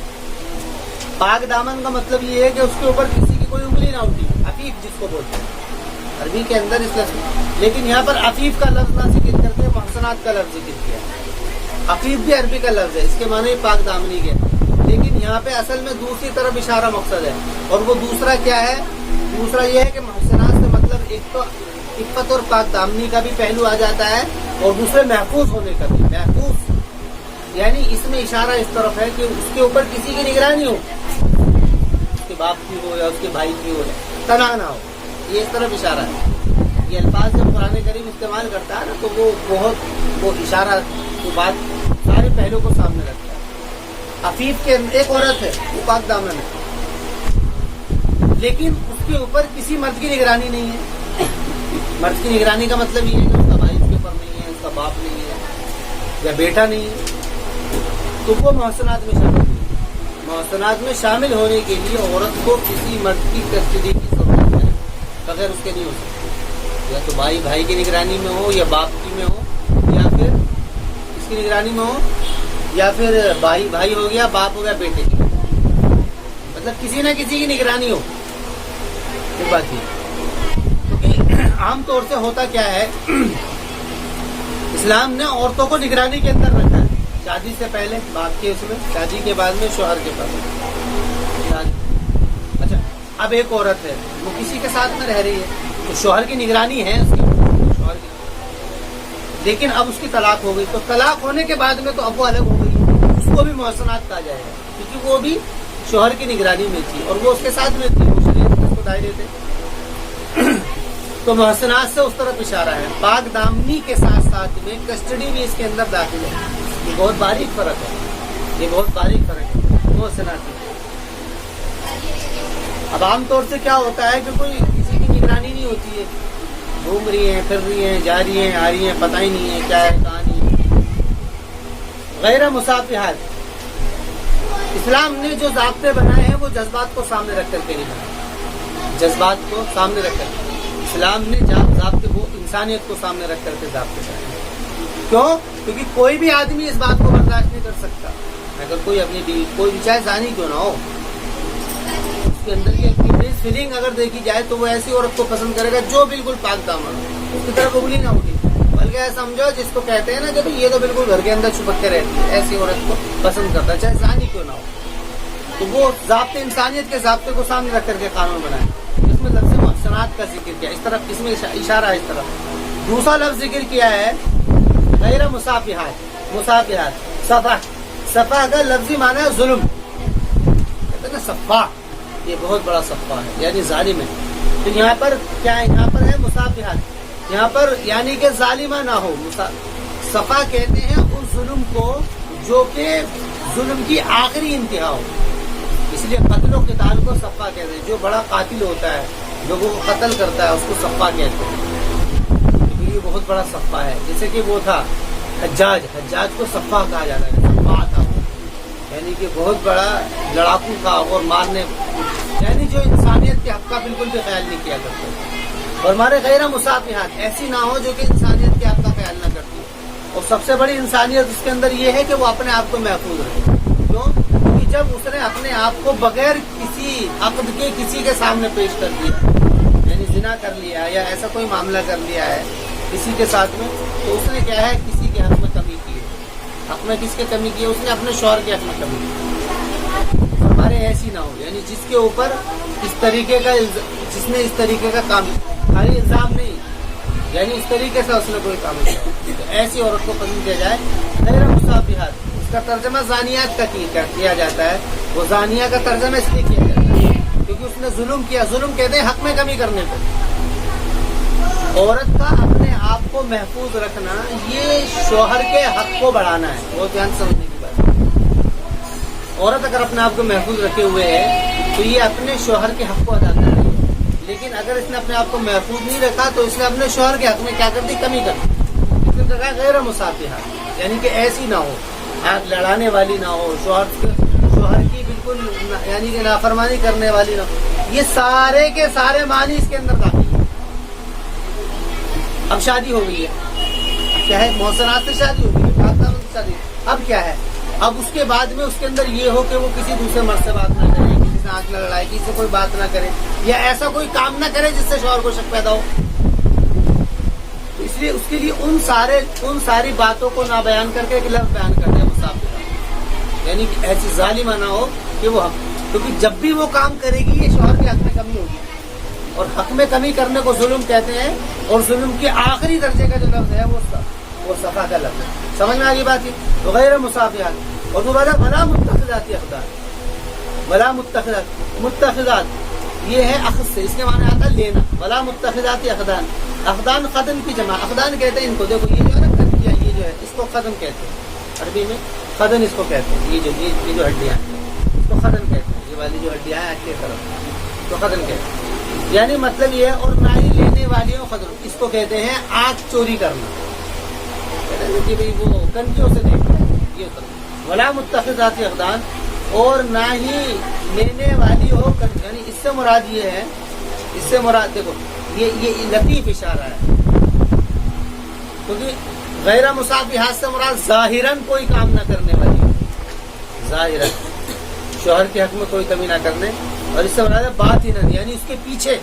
پاک دامن کا مطلب یہ ہے کہ اس کے اوپر کسی کی کوئی انگلی نہ اٹھی، عفیف جس کو بولتے ہیں عربی کے اندر اس لفظ، لیکن یہاں پر عفیف کا لفظ نہ ذکر کرتے، محسنات کا لفظ ذکر کیا۔ عفیف بھی عربی کا لفظ ہے، اس کے معنی پاک دامنی کے، لیکن یہاں پہ اصل میں دوسری طرف اشارہ مقصد ہے، اور وہ دوسرا کیا ہے؟ دوسرا یہ ہے کہ محسنات سے مطلب ایک تو عفت اور پاک دامنی کا بھی پہلو آ جاتا ہے، اور دوسرے محفوظ ہونے کا بھی، محفوظ یعنی اس میں اشارہ اس طرف ہے کہ اس کے اوپر کسی کی نگرانی ہو، اس کے باپ کی ہو یا اس کے بھائی کی ہو، تنہا نہ ہو، یہ اس طرف اشارہ ہے۔ یہ الفاظ جب قرآن کریم استعمال کرتا ہے نا تو وہ بہت وہ اشارہ وہ بات سارے پہلو کو سامنے رکھتا ہے۔ عفیف کے ایک عورت ہے، وہ پاک دامن ہے، لیکن اس کے اوپر کسی مرد کی نگرانی نہیں ہے۔ مرد کی نگرانی کا مطلب یہ ہے کہ اس کا بھائی اس کے اوپر نہیں ہے، اس کا باپ نہیں ہے، یا بیٹا نہیں ہے، تو وہ محسنات میں شامل ہے۔ محسنات میں شامل ہونے کے لیے عورت کو کسی مرد کی کسٹڈی کی ضرورت ہے، بغیر اس کے نہیں ہو سکتی، یا تو بھائی کی نگرانی میں ہو، یا باپ کی میں ہو، یا پھر اس کی نگرانی میں ہو، یا پھر بھائی ہو گیا، باپ ہو گیا بیٹے کی، مطلب کسی نہ کسی کی نگرانی ہو۔ ایک بات یہ عام طور سے ہوتا کیا ہے، اسلام نے عورتوں کو نگرانی کے اندر رکھا ہے، شادی سے پہلے، باپ کے اس میں، شادی کے بعد میں شوہر کے پاس۔ اچھا، اب ایک عورت ہے، وہ کسی کے ساتھ میں رہ رہی ہے، تو شوہر کی نگرانی ہے اس کی، شوہر کی، لیکن اب اس کی طلاق ہو گئی، تو طلاق ہونے کے بعد میں تو اب وہ الگ ہو گئی، اس کو بھی محسنات کہا جائے گا، کیونکہ وہ بھی شوہر کی نگرانی میں تھی اور وہ اس کے ساتھ میں تھی، وہ شریعت اس کو دائرے تھے۔ تو محسنات سے اس طرف اشارہ ہے، پاک دامنی کے ساتھ ساتھ میں کسٹڈی بھی اس کے اندر داخل ہے۔ یہ بہت باریک فرق ہے، یہ بہت باریک فرق ہے محسنات میں۔ اب عام طور سے کیا ہوتا ہے کہ کوئی کسی کی نگرانی نہیں ہوتی ہے، گھوم رہی ہیں، پھر رہی ہیں، جا رہی ہیں، آ رہی ہیں، پتہ ہی نہیں ہے کیا ہے کہاں نہیں۔ غیر مصافحات، اسلام نے جو ضابطے بنائے ہیں وہ جذبات کو سامنے رکھ کر کے نہیں بنائے، جذبات کو سامنے رکھ کر، اسلام نے ضابطے وہ انسانیت کو سامنے رکھ کر کے ضابطے بنائے۔ کیوں؟ کیونکہ کوئی بھی آدمی اس بات کو برداشت نہیں کر سکتا، اگر کوئی اپنی بیوی، کوئی چاہے زانی کیوں نہ ہو، اس کے اندر کی فیلنگ اگر دیکھی جائے تو وہ ایسی عورت کو پسند کرے گا جو بالکل پاک دامن ہو، اس کی طرف انگلی نہ اٹھی، بلکہ ایسا سمجھو جس کو کہتے ہیں نا کہ یہ تو بالکل گھر کے اندر چھپک کے رہتی ہے، ایسی عورت کو پسند کرتا ہے چاہے زانی کیوں نہ ہو۔ تو وہ ضابطے انسانیت کے ضابطے کو سامنے رکھ کر کے قانون بنائے، اس میں لفظ محسنات کا ذکر کیا، اس طرف اس میں اشارہ ہے اس طرف۔ دوسرا لفظ ذکر کیا ہے غیر مصافحات، مصافحات، صفح کا لفظی معنی ہے ظلم، کہتے ہیں نا صفح، یہ بہت بڑا صفحہ ہے یعنی ظالم ہے۔ تو یہاں پر کیا ہے؟ یہاں پر ہے مصافحات، یہاں پر یعنی کہ ظالمہ نہ ہو۔ صفح کہتے ہیں اس ظلم کو جو کہ ظلم کی آخری انتہا ہو، اس لیے قتل و قتال کو صفحہ کہتے ہیں، جو بڑا قاتل ہوتا ہے، لوگوں کو قتل کرتا ہے، اس کو صفحہ کہتے ہیں، یہ بہت بڑا صفحہ ہے۔ جیسے کہ وہ تھا حجاج کو سفاح کہا جاتا ہے، سفاح تھا وہ، یعنی کہ بہت بڑا لڑاکو تھا اور مارنے، یعنی جو انسانیت کے حق کا بالکل بھی خیال نہیں کیا کرتا۔ اور ہمارے غیر مصافحات ایسی نہ ہو جو کہ انسانیت کے حق کا خیال نہ کرتی، اور سب سے بڑی انسانیت اس کے اندر یہ ہے کہ وہ اپنے آپ کو محفوظ رکھے۔ کیوں؟ کیونکہ جب اس نے اپنے آپ کو بغیر کسی عقد کے کسی کے سامنے پیش کر دیا، یعنی زنا کر لیا یا ایسا کوئی معاملہ کر لیا ہے کسی کے ساتھ میں، تو اس نے کیا ہے کسی کے حق میں کمی کی ہے۔ حق میں کس کے کمی کی ہے؟ اس نے اپنے شوہر کے حق میں کمی کی۔ ہمارے ایسی نہ ہو، یعنی جس کے اوپر اس طریقے کا، جس نے اس طریقے کا کام، خالی الزام نہیں، یعنی اس طریقے سے اس نے کوئی کام کیا، تو ایسی عورت کو پسند کیا جائے غیر مصافحات۔ اس کا ترجمہ زانیات کا کیا جاتا ہے، وہ زانیہ کا ترجمہ اس لیے کیا جاتا ہے کیونکہ اس نے ظلم کیا۔ ظلم کہتے ہیں حق میں کمی کرنے کو۔ عورت کا اپنے آپ کو محفوظ رکھنا یہ شوہر کے حق کو بڑھانا ہے، وہ دھیان سمجھنے کی بات ہے۔ عورت اگر اپنے آپ کو محفوظ رکھے ہوئے ہے تو یہ اپنے شوہر کے حق کو ادا کر رہی ہے، لیکن اگر اس نے اپنے آپ کو محفوظ نہیں رکھا تو اس نے اپنے شوہر کے حق میں کیا کر دی؟ کمی کر دی۔ اس نے کہا غیر مصافحات، یعنی کہ ایسی نہ ہو، ہاتھ لڑانے والی نہ ہو، شوہر کی بالکل یعنی کہ نافرمانی کرنے والی نہ ہو۔ یہ سارے کے سارے معنی اس کے اندر داخل ہیں۔ اب شادی ہو گئی ہے، کیا ہے؟ محسنات سے شادی ہو گئی ہے، شادی۔ اب کیا ہے؟ اب اس کے بعد میں اس کے اندر یہ ہو کہ وہ کسی دوسرے مرد سے بات نہ کرے، کسی سے آنکھ نہ لڑائے، کسی سے کوئی بات نہ کرے، یا ایسا کوئی کام نہ کرے جس سے شوہر کو شک پیدا ہو۔ تو اس لیے اس کے لیے ان ساری باتوں کو نہ بیان کر کے ایک لفظ بیان کرتے ہیں مصافحہ، یعنی کہ ایسی ظالمہ نہ ہو کہ وہ حق، کیونکہ جب بھی وہ کام کرے گی یہ شوہر کے حق میں کمی ہوگی، اور حق میں کمی کرنے کو ظلم کہتے ہیں، اور ظلم کے آخری درجے کا جو لفظ ہے وہ صفا کا لفظ ہے۔ سمجھ میں آگے بات ہے؟ تو غیر مصافحات، اور دوبارہ ولا متخذات اخدان، ولا متخذات یہ ہے اخذ سے، اس کے معنی آتا ہے لینا، ولا متخذات اخدان۔ اخدان قدم کی جمع، اخدان کہتے ہیں ان کو، دیکھو یہ جو ہے نا کندیا، یہ جو ہے اس کو قدم کہتے ہیں، عربی میں قدم اس کو کہتے ہیں، یہ جو ہڈیاں ہیں اس کو قدم کہتے ہیں، یہ والی جو ہڈیاں ہیں آنکھ کی طرف تو قدم کہتے ہیں، یعنی مطلب یہ ہے۔ اور نہ ہی لینے والیوں قدم، اس کو کہتے ہیں آنکھ چوری کرنا، کہ بھائی وہ کنکیوں سے دیکھتا ہے، یہ ہوتا۔ ولا متخذات اخدان، اور نہ ہی لینے والی ہو، یعنی اس سے مراد یہ ہے، اس سے مراد دیکھو یہ لطیف اشارہ ہے، کیونکہ غیر مصافحات سے مراد ظاہراً کوئی کام نہ کرنے والی ہو، ظاہراً شوہر کے حق میں کوئی کمی نہ کرنے، اور اس سے مراد ہے باطناً، یعنی اس کے پیچھے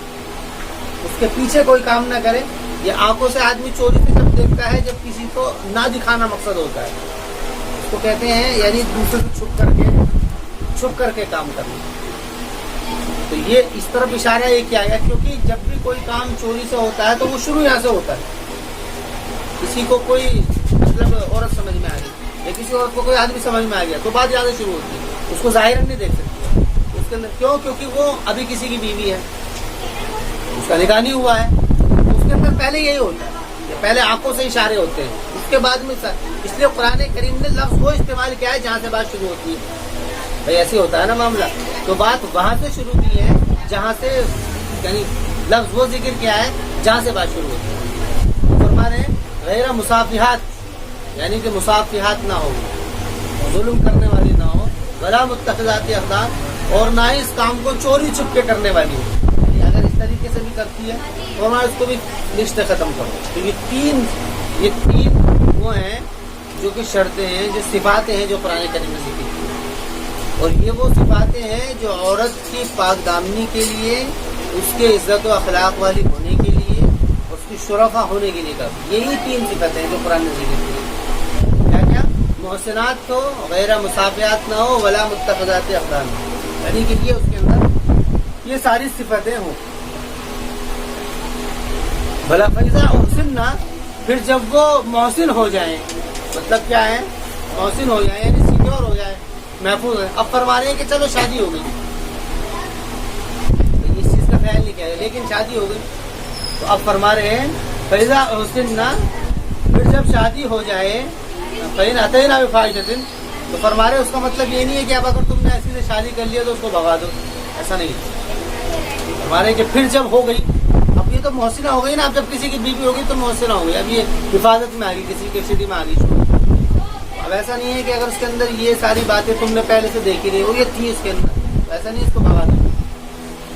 کوئی کام نہ کرے۔ یہ آنکھوں سے آدمی چوری سے جب دیکھتا ہے، جب کسی کو نہ دکھانا مقصد ہوتا ہے، اس کو کہتے ہیں یعنی دوسرے کو چھپ کر کے کام کرنا۔ تو یہ اس طرف اشارہ یہ کیا گیا، کیونکہ جب بھی کوئی کام چوری سے ہوتا ہے تو وہ شروع یہاں سے ہوتا ہے۔ کسی کو کوئی مطلب عورت سمجھ میں آ گئی، یا کسی عورت کو کوئی آدمی سمجھ میں آ گیا تو بات یہاں سے شروع ہوتی ہے، اس کو ظاہراً نہیں دیکھ سکتی اس کے اندر، کیوں؟ کیونکہ وہ ابھی کسی کی بیوی ہے، اس کا نکاح نہیں ہوا ہے، اس کے اندر پہلے یہی ہوتا ہے کہ پہلے آنکھوں سے اشارے ہوتے ہیں، اس کے بعد میں اس لیے قرآن کریم نے لفظ وہ استعمال کیا ہے جہاں سے بات شروع ہوتی ہے۔ بھائی ایسے ہوتا ہے نا معاملہ، تو بات وہاں سے شروع کی ہے جہاں سے، یعنی لفظ وہ ذکر کیا ہے جہاں سے بات شروع ہوتی ہے۔ فرما رہے ہیں غیر مصافحات، یعنی کہ مصافحات نہ ہو، ظلم کرنے والی نہ ہو، ولا متخذات اخدان، اور نہ ہی اس کام کو چوری چھپ کے کرنے والی ہو، یعنی اگر اس طریقے سے بھی کرتی ہے تو ہمارا اس کو بھی رشتے ختم کرو۔ تو یہ تین وہ ہیں جو کہ شرطیں ہیں، جو صفاتیں ہیں جو قرآن کریم میں ذکر کی ہیں، اور یہ وہ صفاتیں ہیں جو عورت کی پاک دامنی کے لیے، اس کے عزت و اخلاق والی ہونے کے لیے، اس کی شرفا ہونے کے لیے کرتی۔ یہی تین صفتیں ہیں جو قرآن نے ذکر کی ہیں۔ کیا کیا؟ محسنات ہو، غیر مصافحات نہ ہو، ولا متخذات اخدان، یعنی کہ یہ اس کے اندر یہ ساری صفتیں ہوں۔ بھلا فیضا احسننا، پھر جب وہ محسن ہو جائیں، مطلب کیا ہے؟ محسن ہو جائیں یعنی سیکیور ہو جائیں، محفوظ ہے۔ اب فرما رہے ہیں کہ چلو شادی ہو گئی، اس چیز کا خیال نہیں کیا ہے، لیکن شادی ہو گئی، تو اب فرما رہے ہیں فیضا احسننا، پھر جب شادی ہو جائے، فإن أتينا بفاحشة، تو فرما رہے اس کا مطلب یہ نہیں ہے کہ اب اگر تم نے ایسی سے شادی کر لیا تو اس کو بھگا دو، ایسا نہیں ہے۔ فرما رہے کہ پھر جب ہو گئی، اب یہ تو محسنہ ہو گئی نا، اب جب کسی کی بیوی ہوگی تو محسنہ ہو گئی، اب یہ حفاظت میں آ گئی، کسی کے سٹی میں آ گئی، اب ایسا نہیں ہے کہ اگر اس کے اندر یہ ساری باتیں تم نے پہلے سے دیکھی رہی وہ یہ تھی اس کے اندر، تو ایسا نہیں اس کو بھگانا،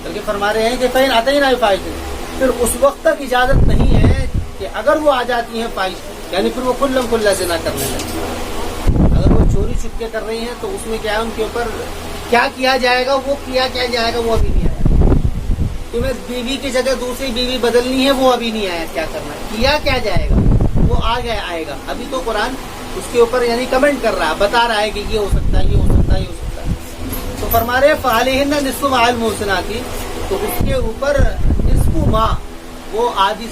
بلکہ فرما رہے ہیں کہ فَإِنْ أَتَيْنَا بِفَاحِشَةٍ، پھر اس وقت تک اجازت نہیں ہے کہ اگر وہ آ جاتی ہیں فاحش، یعنی پھر وہ کلم کلا زنا کرنے لگے، اگر وہ چوری چھپکے کر رہی ہیں تو اس میں کیا ہے ان کے اوپر کیا کیا جائے گا، وہ کیا جائے گا وہ ابھی نہیں آیا، تمہیں بیوی کی جگہ دوسری بیوی بدلنی ہے وہ ابھی نہیں آیا، کیا کرنا ہے کیا جائے گا وہ آئے گا، ابھی تو قرآن اس کے اوپر یعنی کمنٹ کر رہا ہے، بتا رہا ہے کہ یہ ہو سکتا ہے، یہ ہو سکتا ہے، یہ ہو سکتا ہے، تو فرما رہے فَعَلَيْهِنَّ نِصْفُ مَا الْمُحْصِنَاتِ، تو اس کے اوپر نصف ما وہ آدھی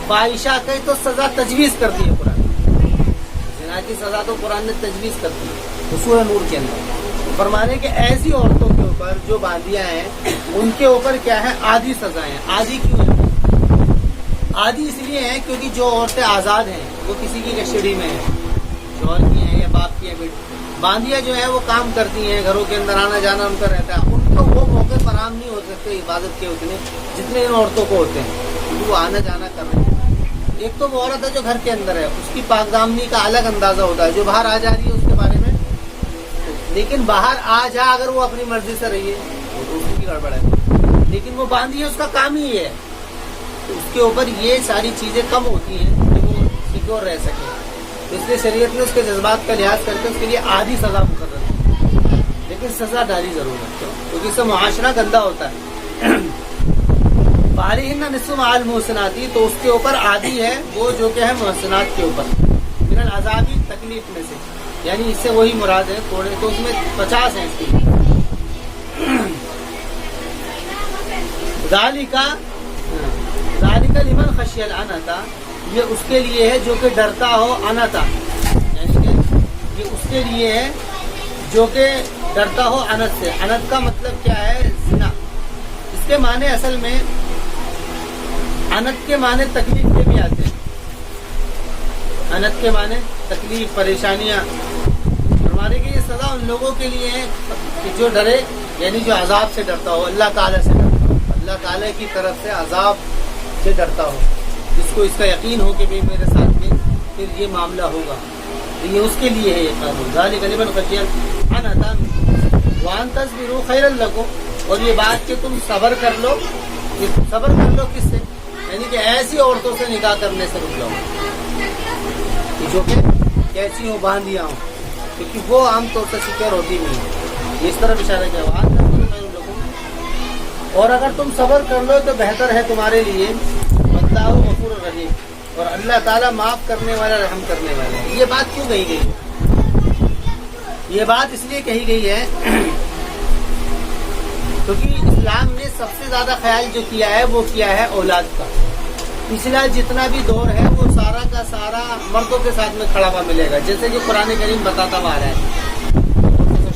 فاحشہ کی تو سزا تجویز کر دی ہے قرآن، زنا کی سزا تو قرآن نے تجویز کر دی ہے سورہ نور کے اندر، فرما رہے کہ ایسی عورتوں کے اوپر جو باندیاں ہیں ان کے اوپر کیا ہے آدھی سزائیں، آدھی کیوں ہے؟ آدھی اس لیے ہے کیونکہ جو عورتیں آزاد ہیں وہ کسی کی کسٹڈی میں ہیں، شوہر کی ہیں یا باپ کی ہیں، باندیاں جو ہیں وہ کام کرتی ہیں، گھروں کے اندر آنا جانا ان کا رہتا ہے، ان کو وہ موقع فراہم نہیں ہو سکتے عبادت کے اتنے جتنے ان عورتوں کو ہوتے ہیں، وہ آنا جانا کر رہے ہیں۔ ایک تو وہ عورت ہے جو گھر کے اندر ہے، اس کی پاک دامنی کا الگ اندازہ ہوتا ہے، جو باہر آ جا رہی ہے اس کے بارے میں، لیکن باہر آ جا اگر وہ اپنی مرضی سے رہی ہے تو اس کی گڑبڑ ہے، لیکن وہ باندھی ہے اس کا کام ہی ہے، اس کے اوپر یہ ساری چیزیں کم ہوتی ہیں کہ وہ سیکیور رہ سکے، اس لیے شریعت نے اس کے جذبات کا لحاظ کر کے اس کے لیے آدھی سزا مقرر کی، لیکن سزا ڈالی ضرور ہے کیونکہ اس سے معاشرہ گندا ہوتا ہے۔ فَعَلَيْهِنَّ نِصْفُ مَا الْمُحْصِنَاتِ، تو اس کے اوپر آدھی ہے وہ جو کہ ہے محسنات کے اوپر، من العذاب تکلیف میں سے، یعنی اس سے وہی مراد ہے تھوڑے، تو اس میں 50 ہیں اس کی، ذالک لمن خشی العنت، یہ اس کے لیے ہے جو کہ ڈرتا ہو عنتا، یعنی کہ یہ اس کے لیے ہے جو کہ ڈرتا ہو عنت سے، عنت کا مطلب کیا ہے؟ زنا، اس کے معنی اصل میں عنت کے معنی تکلیف کے بھی آتے ہیں، عنت کے معنی تکلیف پریشانیاں، فرمانے کی یہ سزا ان لوگوں کے لیے ہے کہ جو ڈرے، یعنی جو عذاب سے ڈرتا ہو، اللہ تعالیٰ سے ڈرتا ہو، اللہ تعالیٰ کی طرف سے عذاب سے ڈرتا ہو، جس کو اس کا یقین ہو کہ بھئی میرے ساتھ میں پھر یہ معاملہ ہوگا، تو یہ اس کے لیے ہے یہ قانون، ذالک لمن خشی العنت وان تصبروا خیر لکم، اور یہ بات کہ تم صبر کر لو، یہ صبر کر لو کس سے؟ یعنی کہ ایسی عورتوں سے نکاح کرنے سے رک جاؤ جو کہ کیسی ہو، باندیاں ہوں، کیونکہ وہ عام طور سے سیکیور ہوتی نہیں ہے، اس طرف اشارہ کیا وہاں اور اگر تم صبر کر لو تو بہتر ہے تمہارے لیے، واللہ غفور رحیم، اور اللہ تعالیٰ معاف کرنے والا رحم کرنے والا ہے۔ یہ بات کیوں کہی گئی ہے؟ یہ بات اس لیے کہی گئی ہے کیونکہ اسلام نے سب سے زیادہ خیال جو کیا ہے وہ کیا ہے اولاد کا، پچھلا جتنا بھی دور ہے وہ سارا کا سارا مردوں کے ساتھ میں کھڑا ہوا ملے گا، جیسے کہ قرآن کریم بتاتا ہوا آ رہا ہے،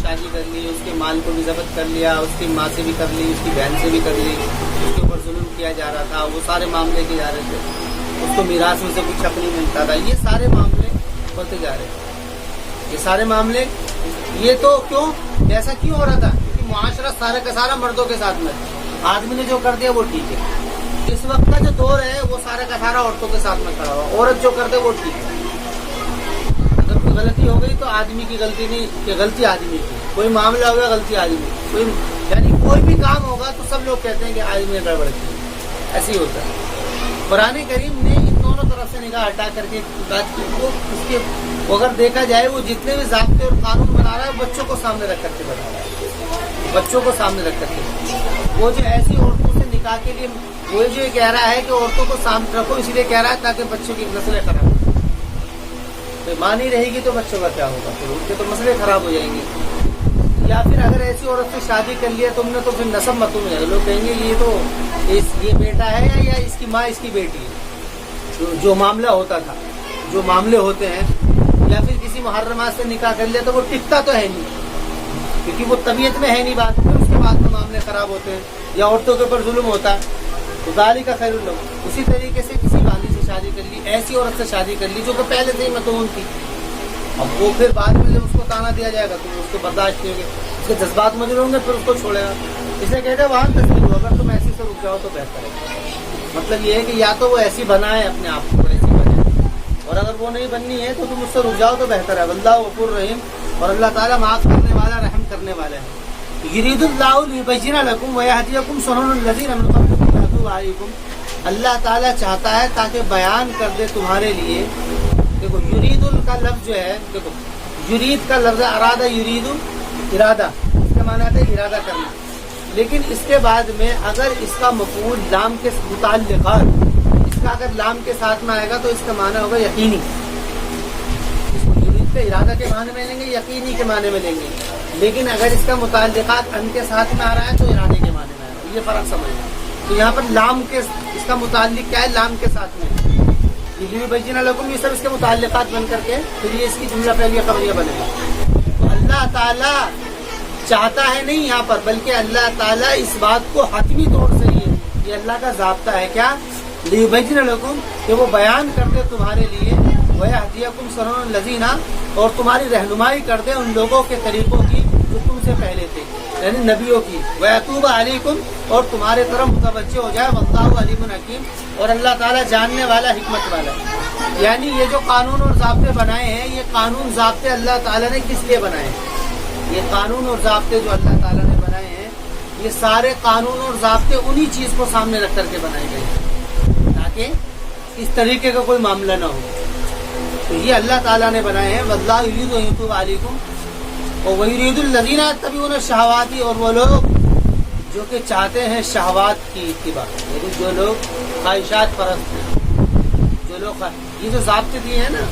شادی کر لی، اس کے مال کو بھی ضبط کر لیا، اس کی ماں سے بھی کر لی، اس کی بہن سے بھی کر لی، اس کے اوپر ظلم کیا جا رہا تھا، وہ سارے معاملے کیے جا رہے تھے، اس کو میراث میں سے کچھ حق نہیں ملتا تھا، یہ سارے معاملے بڑھتے جا رہے ہیں، یہ سارے معاملے، یہ تو کیوں ایسا کیوں ہو رہا تھا؟ کیونکہ معاشرہ سارا کا سارا مردوں کے ساتھ میں، آدمی نے جو کر دیا وہ ٹھیک ہے، اس وقت کا جو دور ہے وہ سارا کا سارا عورتوں کے ساتھ میں کھڑا ہوا، عورت جو کر دے وہ ٹھیک ہے، اگر کوئی غلطی ہو گئی تو آدمی کی غلطی نہیں کہ غلطی آدمی کی، کوئی معاملہ ہو گیا غلطی آدمی کی، کوئی یعنی کوئی بھی کام ہوگا تو سب لوگ کہتے ہیں کہ آدمی نے گڑبڑ کی، ایسے ہی ہوتا ہے۔ قرآن کریم نے ان دونوں طرف سے نگاہ ہٹا کر کے بات کی، وہ اس کے اگر دیکھا جائے وہ جتنے بھی ضابطے اور قانون بنا رہا ہے بچوں کو سامنے رکھ کر کے بنا رہا ہے، بچوں کو سامنے رکھ کر کے، وہ جو ایسی عورتوں سے نکاح کے لیے وہ جو کہہ رہا ہے کہ عورتوں کو سامنے رکھو، اس لیے کہہ رہا ہے تاکہ بچوں کی نسلیں خراب ہو، ماں نہیں رہے گی تو بچوں کا کیا ہوگا، پھر ان کے تو مسئلے خراب ہو جائیں گے، یا پھر اگر ایسی عورت سے شادی کر لیا تم نے تو پھر نسب متوم ہو جائے گا، لوگ کہیں گے یہ تو یہ بیٹا ہے یا اس کی ماں اس کی بیٹی ہے، جو معاملہ ہوتا تھا، جو معاملے ہوتے ہیں، یا پھر کسی محرمات سے نکاح کر لیا تو وہ ٹکتا تو ہے نہیں، کیونکہ وہ طبیعت میں ہے نہیں بات، پھر اس کے بعد میں معاملے خراب ہوتے ہیں یا عورتوں کے اوپر ظلم ہوتا ہے، تو ذالک خیر لکم، اسی طریقے سے کسی باندھی سے شادی کر لی، ایسی عورت سے شادی کر لی جو کہ پہلے سے ہی متون تھی، اب وہ پھر بعد میں جب اس کو تانا دیا جائے گا تو اس کو برداشت نہیں ہوگی، اس کے جذبات مجبور ہوں گے، پھر اس کو چھوڑے گا، اسے کہتے ہیں وہاں تصویر ہو، اگر تم ایسی سے رک جاؤ تو بہتر ہے، مطلب یہ ہے کہ یا تو وہ ایسی بنائے اپنے آپ کو، ایسی بنے، اور اگر وہ نہیں بننی ہے تو تم اس سے رک جاؤ تو بہتر ہے. واللہ غفور رحیم, اور اللہ تعالیٰ معاف کرنے والا رحم کرنے والا ہے. یرید اللہ لیبین لکم ویہدیکم سنن الذین من قبلکم یتوب علیکم, اللہ تعالیٰ چاہتا ہے تاکہ بیان کر دے تمہارے لیے. دیکھو یرید کا لفظ جو ہے, دیکھو یرید کا لفظ ارادہ, یرید ارادہ, اس کا معنی ہے ارادہ کرنا. لیکن اس کے بعد میں اگر اس کا مفعول لام کے متعلقات, اس کا اگر لام کے ساتھ میں آئے گا تو اس کا معنی ہوگا یقینی. اس کو یرید کے ارادہ کے معنی میں لیں گے, یقینی کے معنی میں لیں گے. لیکن اگر اس کا متعلقات ان کے ساتھ میں آ رہا ہے تو ارادے کے معنی میں آ رہا ہے. یہ فرق سمجھنا. تو یہاں پر لام کے, اس کا متعلق کیا ہے, لام کے ساتھ میں. لیبین لکم, یہ سب اس کے متعلقات بن کر کے پھر یہ اس کی جملہ فعلیہ خبریہ بنے گا. تو اللہ تعالیٰ چاہتا ہے نہیں یہاں پر, بلکہ اللہ تعالیٰ اس بات کو حتمی طور سے یہ اللہ کا ضابطہ ہے کیا, لیبین لکم, کہ وہ بیان کر دے تمہارے لیے, ویہدیکم سنن الذین, اور تمہاری رہنمائی کر دے ان لوگوں کے طریقوں کی جو تم سے پہلے تھے, یعنی نبیوں کی. ویتوب علیکم, اور تمہارے طرف متوجہ ہو جائے. واللہ علیم حکیم, اور اللہ تعالیٰ جاننے والا حکمت والا. یعنی یہ جو قانون اور ضابطے بنائے ہیں, یہ قانون ضابطے اللہ تعالیٰ نے کس لیے بنائے ہیں؟ یہ قانون اور ضابطے جو اللہ تعالیٰ نے بنائے ہیں, یہ سارے قانون اور ضابطے انہی چیز کو سامنے رکھ کر کے بنائے گئے ہیں تاکہ اس طریقے کا کوئی معاملہ نہ ہو. تو یہ اللہ تعالیٰ نے بنائے ہیں. واللہ یرید ان یتوب علیکم ویرید الذین یتبعون الشہوات, اور وہ لوگ جو کہ چاہتے ہیں شہوات کی اتباع, یعنی جو لوگ خواہشات پرست ہیں, جو لوگ یہ جو ضابطے دیے ہیں نا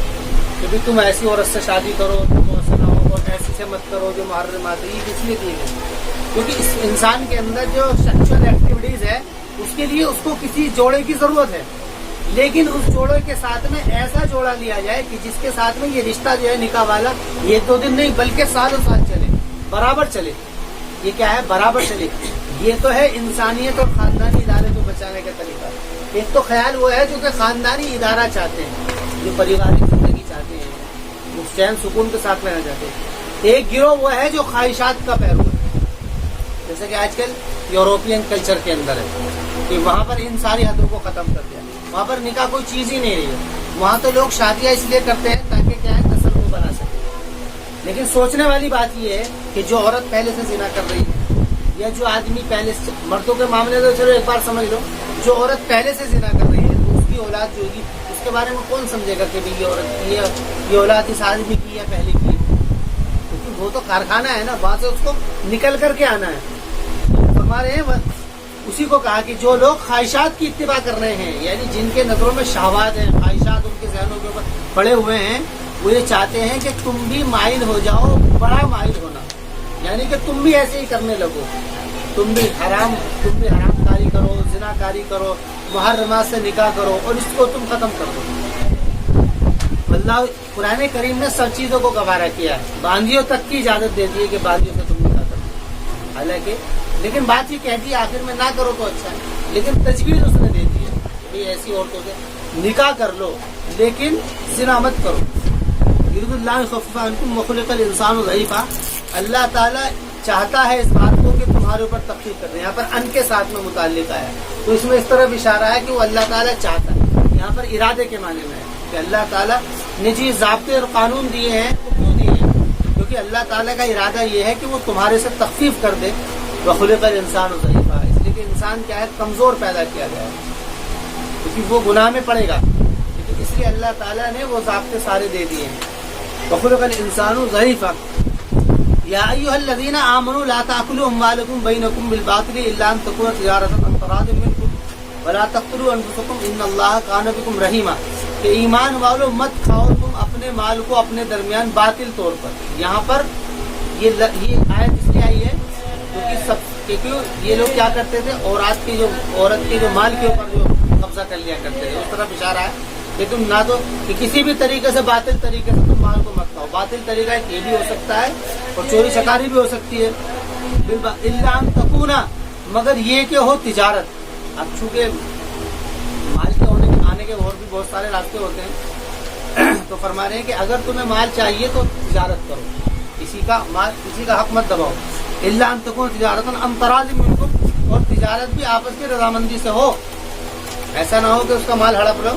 کہ بھی تم ایسی عورت سے شادی کرو, تم ایسا نہ ہو, اور ایسی سے مت کرو جو محرمات ہیں, یہ کس لیے دیے گئے؟ کیونکہ اس انسان کے اندر جو سیکشل ایکٹیویٹیز ہے اس کے لیے اس کو کسی جوڑے کی ضرورت ہے. لیکن اس جوڑے کے ساتھ میں ایسا جوڑا لیا جائے کہ جس کے ساتھ میں یہ رشتہ جو ہے نکاح والا, یہ 2 دن نہیں بلکہ سالوں سال چلے, برابر چلے. یہ کیا ہے؟ برابر چلے. یہ تو ہے انسانیت اور خاندانی ادارے کو بچانے کا طریقہ. ایک تو خیال وہ ہے جو کہ خاندانی ادارہ چاہتے ہیں, جو پریوارک زندگی چاہتے ہیں, وہ چین سکون کے ساتھ رہنا چاہتے ہیں. ایک گروہ وہ ہے جو خواہشات کا پیرو ہے, جیسے کہ آج کل یوروپین کلچر کے اندر ہے کہ وہاں پر ان ساری حدوں کو ختم کر دیا. وہاں پر نکاح کوئی چیز ہی نہیں رہی ہے. وہاں تو لوگ شادیاں اس لیے کرتے ہیں تاکہ کیا ہے, نسل کو بنا سکے. لیکن سوچنے والی بات یہ ہے کہ جو عورت پہلے سے زنا کر رہی ہے, یا جو آدمی پہلے سے, مردوں کے معاملے میں چلو ایک بار سمجھ لو, جو عورت پہلے سے زنا کر رہی ہے تو اس کی اولاد جو ہوگی اس کے بارے میں کون سمجھے گا کہ یہ عورت کی ہے, یہ اولاد اس آدمی کی ہے پہلے کی, کیونکہ وہ تو کارخانہ ہے نا, وہاں سے اس کو نکل کر کے آنا ہے. فرما رہے ہیں اسی کو کہا کہ جو لوگ خواہشات کی اتباع کر رہے ہیں, یعنی جن کے نظروں میں شہوات ہیں, خواہشات ان کے ذہنوں کے اوپر پڑے ہوئے ہیں, وہ یہ چاہتے ہیں کہ تم بھی مائل ہو جاؤ, بڑا مائل ہونا, یعنی کہ تم بھی ایسے ہی کرنے لگو, تم بھی حرام کاری کرو, زنا کاری کرو, محرمات سے نکاح کرو, اور اس کو تم ختم کر دو. اللہ قرآن کریم نے سب چیزوں کو گوارا کیا ہے. باندیوں تک کی اجازت دیتی ہے کہ باندیوں سے تم نکاح کرو, حالانکہ لیکن بات یہ کہتی ہے آخر میں نہ کرو تو اچھا ہے, لیکن تجویز اس نے دے دی ہے کہ ایسی عورتوں سے نکاح کر لو لیکن زنا مت کرو. یرید اللہ یخفف عنکم وخلق الانسان ضعیفا, اللہ تعالیٰ چاہتا ہے اس بات کو کہ تمہارے اوپر تخفیف کر دیں. یہاں پر ان کے ساتھ میں متعلق آیا تو اس میں اس طرف اشارہ ہے کہ وہ اللہ تعالیٰ چاہتا ہے. یہاں پر ارادے کے معنی میں ہے کہ اللہ تعالیٰ نے جی ضابطے اور قانون دیے ہیں, وہ کیوں دیے ہیں؟ کیونکہ اللہ تعالیٰ کا ارادہ یہ ہے کہ وہ تمہارے سے تخفیف کر دے. وخلق الانسان ضعیفا, اس لیے کہ انسان کیا ہے, کمزور پیدا کیا گیا ہے, کیونکہ وہ گناہ میں پڑے گا. لیکن اس لیے اللہ تعالیٰ نے وہ ضابطے سارے دے دیے ہیں. وخلق الانسان ضعیفا یا ایھا الذین آمنوا لا تأکلوا اموالکم بینکم بالباطل الا ان تکون تجارۃ عن تراض منکم ولا تقتلوا انفسکم ان اللہ کان بکم رحیما, کہ ایمان والو مت کھاؤ تم اپنے مال کو اپنے درمیان باطل طور پر. یہاں پر یہ آیت اس لیے آئی ہے کیونکہ یہ لوگ کیا کرتے تھے, عورت کے جو مال کے اوپر جو قبضہ کر لیا کرتے تھے, اس طرف اشارہ ہے کہ تم نہ تو کہ کسی بھی طریقے سے باطل طریقے سے تم مال کو مت کھاؤ. باطل طریقہ یہ بھی ہو سکتا ہے اور چوری چکاری بھی ہو سکتی ہے. الا ان تکون, مگر یہ کہ ہو تجارت. اب چونکہ مال کے آنے کے اور بھی بہت سارے راستے ہوتے ہیں, تو فرما رہے ہیں کہ اگر تمہیں مال چاہیے تو تجارت کرو, کسی کا حق مت دباؤ. الا ان تکون تجارت عن تراض منکم, اور تجارت بھی آپس کی رضامندی سے ہو, ایسا نہ ہو کہ اس کا مال ہڑپ لو.